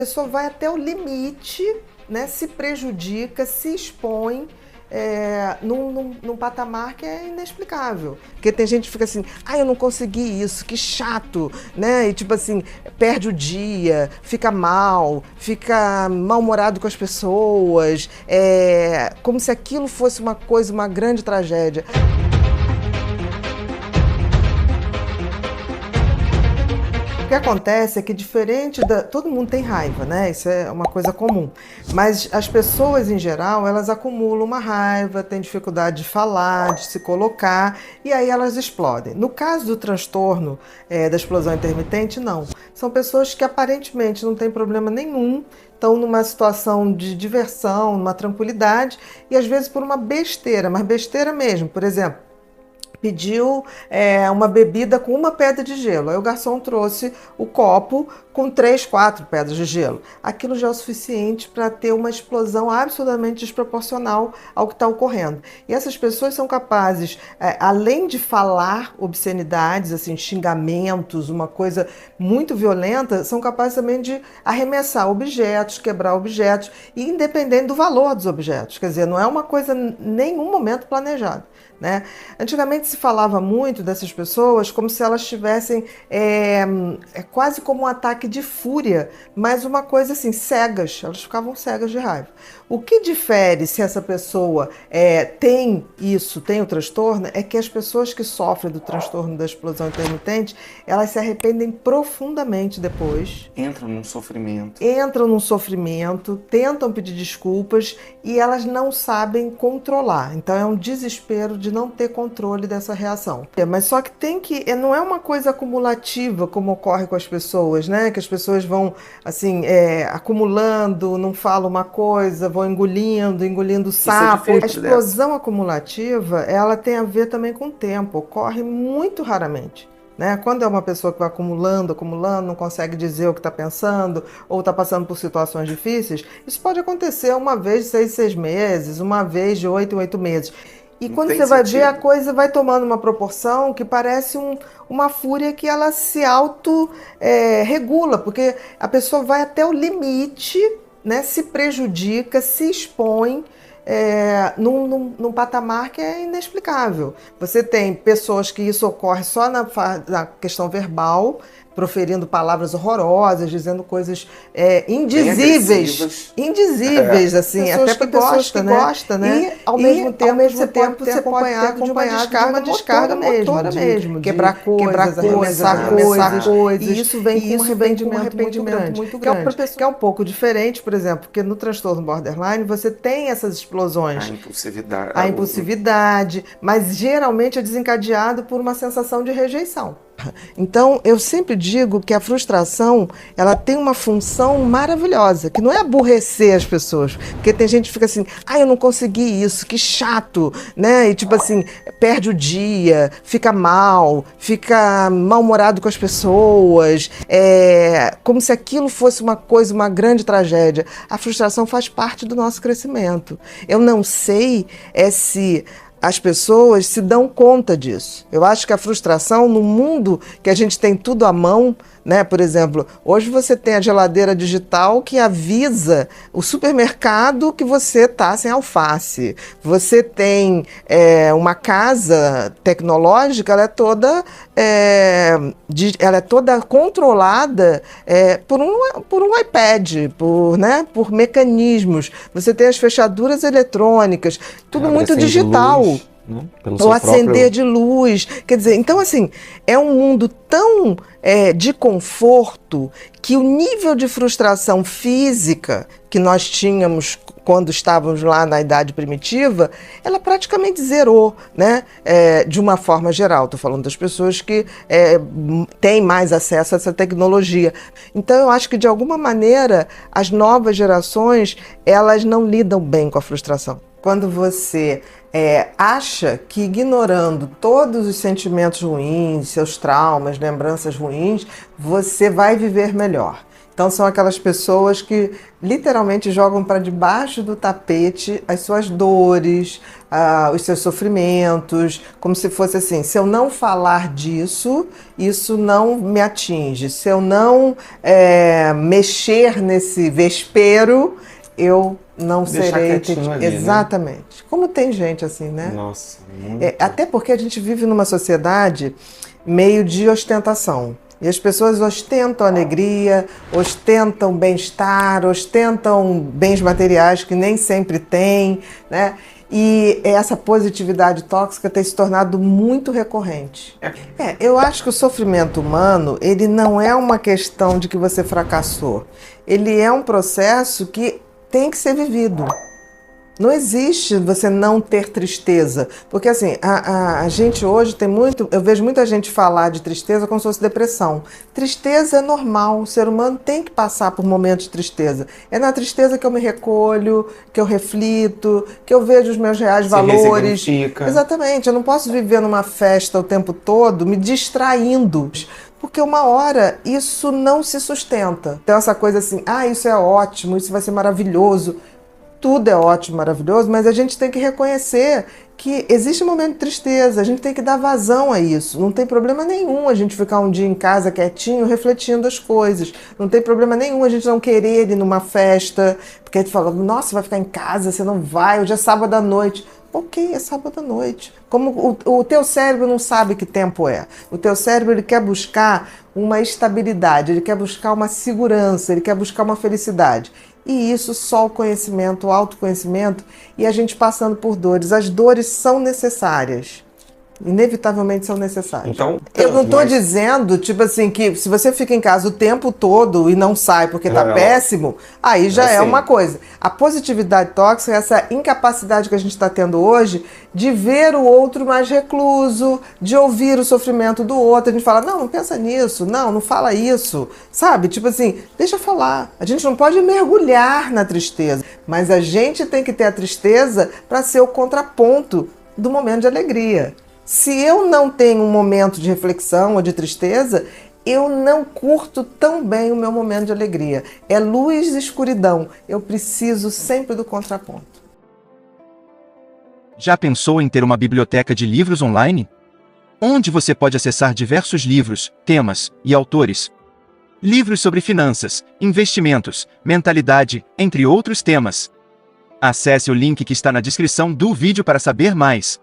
A pessoa vai até o limite, né, se prejudica, se expõe num patamar que é inexplicável. Porque tem gente que fica assim, eu não consegui isso, que chato, né? E tipo assim, perde o dia, fica mal-humorado com as pessoas, como se aquilo fosse uma coisa, uma grande tragédia. O que acontece é que todo mundo tem raiva, né? Isso é uma coisa comum. Mas as pessoas, em geral, elas acumulam uma raiva, têm dificuldade de falar, de se colocar, e aí elas explodem. No caso do transtorno da explosão intermitente, não. São pessoas que aparentemente não têm problema nenhum, estão numa situação de diversão, numa tranquilidade, e às vezes por uma besteira, mas besteira mesmo. Por exemplo, pediu uma bebida com uma pedra de gelo. Aí o garçom trouxe o copo com 3, 4 pedras de gelo. Aquilo já é o suficiente para ter uma explosão absolutamente desproporcional ao que está ocorrendo. E essas pessoas são capazes, além de falar obscenidades, assim, xingamentos, uma coisa muito violenta, são capazes também de arremessar objetos, quebrar objetos, e independente do valor dos objetos. Quer dizer, não é uma coisa em nenhum momento planejada, né? Antigamente se falava muito dessas pessoas como se elas tivessem quase como um ataque de fúria, mas uma coisa assim, cegas, elas ficavam cegas de raiva. O que difere se essa pessoa tem o transtorno, é que as pessoas que sofrem do transtorno da explosão intermitente, elas se arrependem profundamente depois. Entram num sofrimento, tentam pedir desculpas e elas não sabem controlar. Então é um desespero de não ter controle dessa reação. Mas só que não é uma coisa acumulativa como ocorre com as pessoas, né? Que as pessoas vão assim, acumulando, não falam uma coisa, vão engolindo sapo. A explosão acumulativa, ela tem a ver também com o tempo, ocorre muito raramente. Né? Quando é uma pessoa que vai acumulando, não consegue dizer o que está pensando ou está passando por situações difíceis, isso pode acontecer uma vez de 6 meses, uma vez de 8 em 8 meses. E quando você vai ver, a coisa vai tomando uma proporção que parece uma fúria que ela se auto-regula, porque a pessoa vai até o limite, né, se prejudica, se expõe, num patamar que é inexplicável. Você tem pessoas que isso ocorre só na questão verbal, proferindo palavras horrorosas, dizendo coisas indizíveis, assim, pessoas até para pessoas que gostam, né? E ao mesmo tempo você pode ter acompanhado de uma descarga mesmo, quebrar coisas, e isso vem com um arrependimento muito grande. Que é um pouco diferente, por exemplo, porque no transtorno borderline você tem essas explosões, a impulsividade, mas geralmente é desencadeado por uma sensação de rejeição. Então, eu sempre digo que a frustração, ela tem uma função maravilhosa, que não é aborrecer as pessoas, porque tem gente que fica assim, eu não consegui isso, que chato, né? E tipo assim, perde o dia, fica mal-humorado com as pessoas, como se aquilo fosse uma coisa, uma grande tragédia. A frustração faz parte do nosso crescimento. Eu não sei se as pessoas se dão conta disso. Eu acho que a frustração, no mundo que a gente tem tudo à mão, né? Por exemplo, hoje você tem a geladeira digital que avisa o supermercado que você está sem alface. Você tem uma casa tecnológica, ela é toda controlada por um iPad, por mecanismos. Você tem as fechaduras eletrônicas, tudo muito digital. Ou acender de luz. Quer dizer, então assim, é um mundo tão de conforto que o nível de frustração física que nós tínhamos quando estávamos lá na idade primitiva, ela praticamente zerou, né? De uma forma geral. Estou falando das pessoas que têm mais acesso a essa tecnologia. Então eu acho que de alguma maneira as novas gerações, elas não lidam bem com a frustração. Quando você acha que ignorando todos os sentimentos ruins, seus traumas, lembranças ruins, você vai viver melhor. Então são aquelas pessoas que literalmente jogam para debaixo do tapete as suas dores, os seus sofrimentos, como se fosse assim, se eu não falar disso, isso não me atinge. Se eu não mexer nesse vespeiro, eu não Deixar serei... quietinho ali, né? Exatamente. Como tem gente assim, né? Nossa, muito. Até porque a gente vive numa sociedade meio de ostentação. E as pessoas ostentam alegria, ostentam bem-estar, ostentam bens materiais que nem sempre têm, né? E essa positividade tóxica tem se tornado muito recorrente. Eu acho que o sofrimento humano, ele não é uma questão de que você fracassou. Ele é um processo que tem que ser vivido. Não existe você não ter tristeza, porque assim, a gente hoje tem muito, eu vejo muita gente falar de tristeza como se fosse depressão. Tristeza é normal, o ser humano tem que passar por momentos de tristeza. É na tristeza que eu me recolho, que eu reflito, que eu vejo os meus reais valores. Exatamente, eu não posso viver numa festa o tempo todo me distraindo. Porque uma hora isso não se sustenta. Então essa coisa assim, isso é ótimo, isso vai ser maravilhoso. Tudo é ótimo, maravilhoso, mas a gente tem que reconhecer que existe um momento de tristeza, a gente tem que dar vazão a isso. Não tem problema nenhum a gente ficar um dia em casa quietinho, refletindo as coisas. Não tem problema nenhum a gente não querer ir numa festa, porque a gente fala, nossa, vai ficar em casa, você não vai, hoje é sábado à noite. Ok, é sábado à noite. Como o teu cérebro não sabe que tempo é. O teu cérebro ele quer buscar uma estabilidade, ele quer buscar uma segurança, ele quer buscar uma felicidade. E isso só o conhecimento, o autoconhecimento e a gente passando por dores. As dores são necessárias. Inevitavelmente são necessárias. Então, eu não estou dizendo, tipo assim, que se você fica em casa o tempo todo e não sai porque está péssimo, aí já é uma coisa. A positividade tóxica é essa incapacidade que a gente está tendo hoje de ver o outro mais recluso, de ouvir o sofrimento do outro. A gente fala, não pensa nisso, não fala isso, sabe? Tipo assim, deixa eu falar. A gente não pode mergulhar na tristeza, mas a gente tem que ter a tristeza para ser o contraponto do momento de alegria. Se eu não tenho um momento de reflexão ou de tristeza, eu não curto tão bem o meu momento de alegria. É luz e escuridão. Eu preciso sempre do contraponto. Já pensou em ter uma biblioteca de livros online? Onde você pode acessar diversos livros, temas e autores. Livros sobre finanças, investimentos, mentalidade, entre outros temas. Acesse o link que está na descrição do vídeo para saber mais.